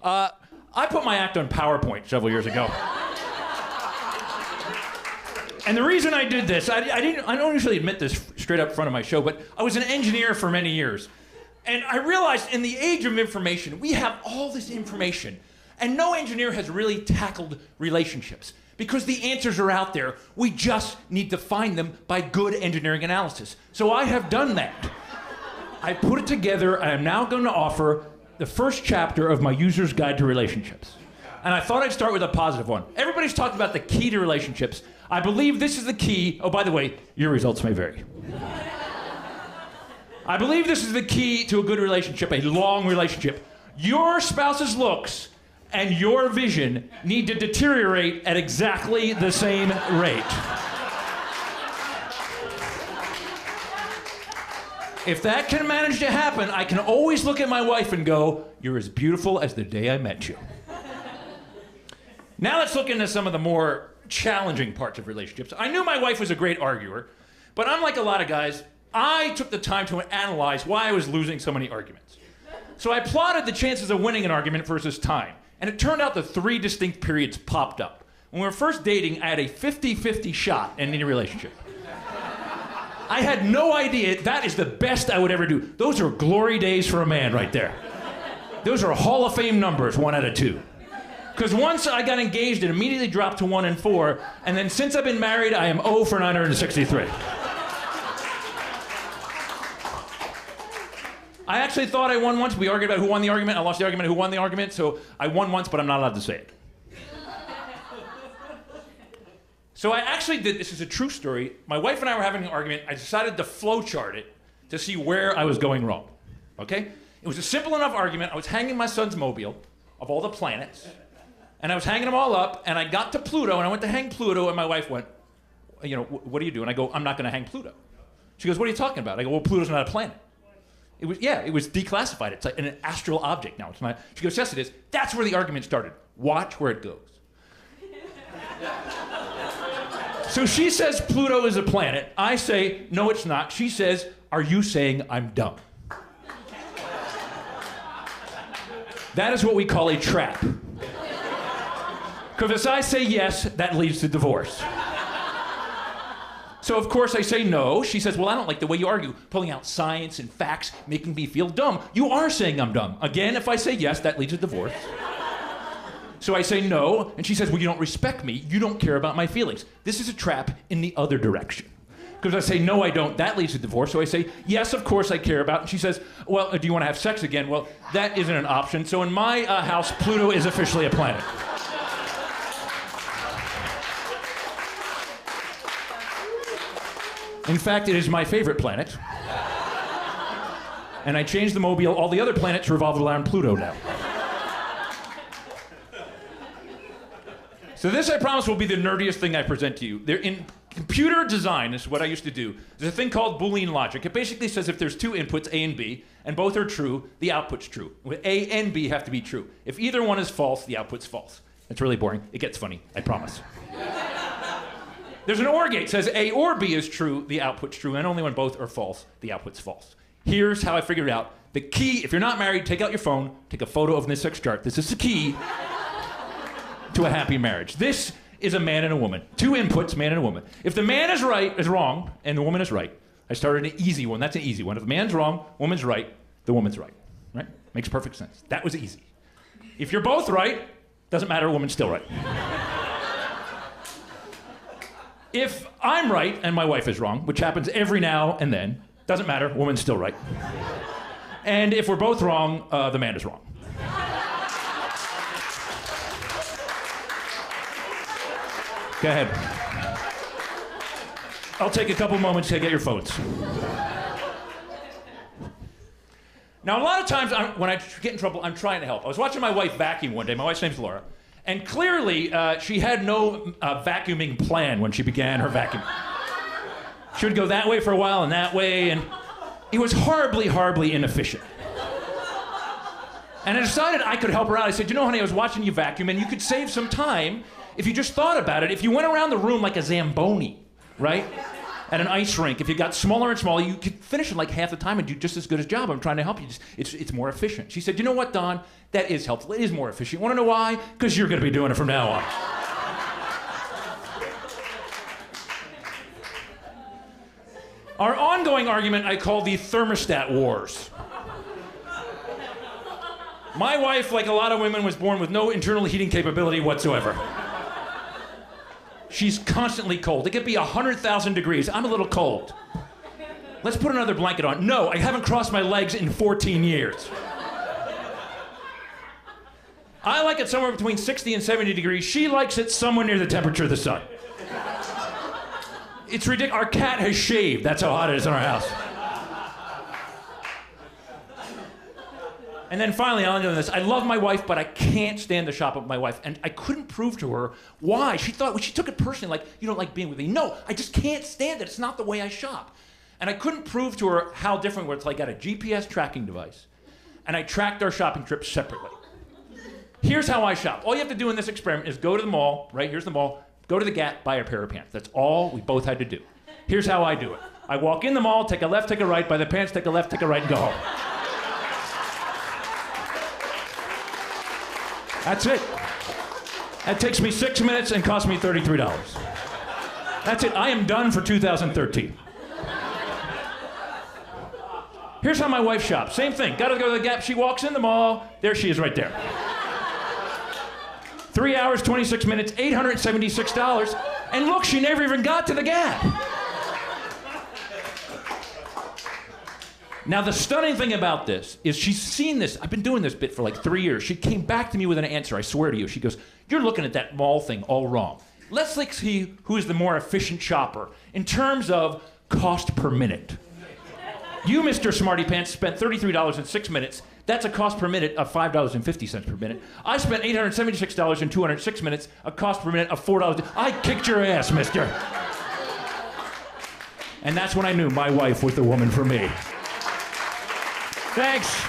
I put my act on PowerPoint several years ago. And the reason I did this, I don't usually admit this straight up front of my show, but I was an engineer for many years. And I realized in the age of information, we have all this information, and no engineer has really tackled relationships because the answers are out there. We just need to find them by good engineering analysis. So I have done that. I put it together. I am now going to offer the first chapter of my user's guide to relationships. And I thought I'd start with a positive one. Everybody's talked about the key to relationships. I believe this is the key. Oh, by the way, your results may vary. I believe this is the key to a good relationship, a long relationship. Your spouse's looks and your vision need to deteriorate at exactly the same rate. If that can manage to happen, I can always look at my wife and go, "You're as beautiful as the day I met you." Now let's look into some of the more challenging parts of relationships. I knew my wife was a great arguer, but unlike a lot of guys, I took the time to analyze why I was losing so many arguments. So I plotted the chances of winning an argument versus time, and it turned out that 3 distinct periods popped up. When we were first dating, I had a 50-50 shot in any relationship. I had no idea that is the best I would ever do. Those are glory days for a man right there. Those are Hall of Fame numbers, 1 out of 2. Because once I got engaged, it immediately dropped to 1 in 4, and then since I've been married, I am 0 for 963. I actually thought I won once. We argued about who won the argument. I lost the argument, who won the argument, so I won once, but I'm not allowed to say it. So I actually did, this is a true story. My wife and I were having an argument. I decided to flowchart it to see where I was going wrong, okay? It was a simple enough argument. I was hanging my son's mobile of all the planets, and I was hanging them all up, and I got to Pluto, and I went to hang Pluto, and my wife went, "You know, what do you do?" And I go, "I'm not going to hang Pluto." She goes, "What are you talking about?" I go, "Well, Pluto's not a planet." It was declassified. It's like an astral object now. It's not. She goes, "Yes, it is." That's where the argument started. Watch where it goes. So she says Pluto is a planet. I say, "No, it's not." She says, "Are you saying I'm dumb?" That is what we call a trap. Because as I say yes, that leads to divorce. So of course I say no. She says, "Well, I don't like the way you argue, pulling out science and facts, making me feel dumb." You are saying I'm dumb. Again, if I say yes, that leads to divorce. So I say no, and she says, "Well, you don't respect me. You don't care about my feelings." This is a trap in the other direction. Because I say, "No, I don't," that leads to divorce. So I say, "Yes, of course I care about," and she says, "Well, do you want to have sex again?" Well, that isn't an option. So in my house, Pluto is officially a planet. In fact, it is my favorite planet. And I changed the mobile. All the other planets revolve around Pluto now. So this, I promise, will be the nerdiest thing I present to you. In computer design, this is what I used to do. There's a thing called Boolean logic. It basically says if there's 2 inputs, A and B, and both are true, the output's true. A and B have to be true. If either one is false, the output's false. It's really boring. It gets funny, I promise. There's an OR gate. It says A or B is true, the output's true, and only when both are false, the output's false. Here's how I figured it out. The key, if you're not married, take out your phone, take a photo of this sex chart. This is the key to a happy marriage. This is a man and a woman. 2 inputs, man and a woman. If the man is wrong, and the woman is right, I started an easy one. That's an easy one. If the man's wrong, woman's right, the woman's right. Right? Makes perfect sense. That was easy. If you're both right, doesn't matter, woman's still right. If I'm right and my wife is wrong, which happens every now and then, doesn't matter, woman's still right. And if we're both wrong, the man is wrong. Go ahead. I'll take a couple moments to get your phones. Now, a lot of times when I get in trouble, I'm trying to help. I was watching my wife vacuum one day. My wife's name's Laura. And clearly, she had no vacuuming plan when she began her vacuum. She would go that way for a while and that way, and it was horribly, horribly inefficient. And I decided I could help her out. I said, "You know, honey, I was watching you vacuum, and you could save some time if you just thought about it. If you went around the room like a Zamboni, right? at an ice rink, if you got smaller and smaller, you could finish in like half the time and do just as good a job. I'm trying to help you. It's more efficient. She said, you know what, Don? That is helpful. It is more efficient. You want to know why? Because you're going to be doing it from now on. Our ongoing argument I call the thermostat wars. My wife, like a lot of women, was born with no internal heating capability whatsoever. She's constantly cold. It could be 100,000 degrees. I'm a little cold. Let's put another blanket on. No, I haven't crossed my legs in 14 years. I like it somewhere between 60 and 70 degrees. She likes it somewhere near the temperature of the sun. It's ridiculous. Our cat has shaved. That's how hot it is in our house. And then finally, I'll end on this. I love my wife, but I can't stand to shop with my wife. And I couldn't prove to her why. She took it personally, like, you don't like being with me. No, I just can't stand it. It's not the way I shop. And I couldn't prove to her how different it was. I got a GPS tracking device, and I tracked our shopping trips separately. Here's how I shop. All you have to do in this experiment is go to the mall, right? Here's the mall. Go to the Gap, buy a pair of pants. That's all we both had to do. Here's how I do it. I walk in the mall, take a left, take a right, buy the pants, take a left, take a right, and go home. That's it. That takes me 6 minutes and costs me $33. That's it. I am done for 2013. Here's how my wife shops. Same thing. Gotta go to the Gap. She walks in the mall. There she is right there. 3 hours, 26 minutes, $876. And look, she never even got to the Gap. Now, the stunning thing about this is she's seen this. I've been doing this bit for like 3 years. She came back to me with an answer, I swear to you. She goes, you're looking at that mall thing all wrong. Let's see who is the more efficient shopper in terms of cost per minute. You, Mr. Smarty Pants, spent $33 in 6 minutes. That's a cost per minute of $5.50 per minute. I spent $876 in 206 minutes, a cost per minute of $4. I kicked your ass, mister. And that's when I knew my wife was the woman for me. Thanks.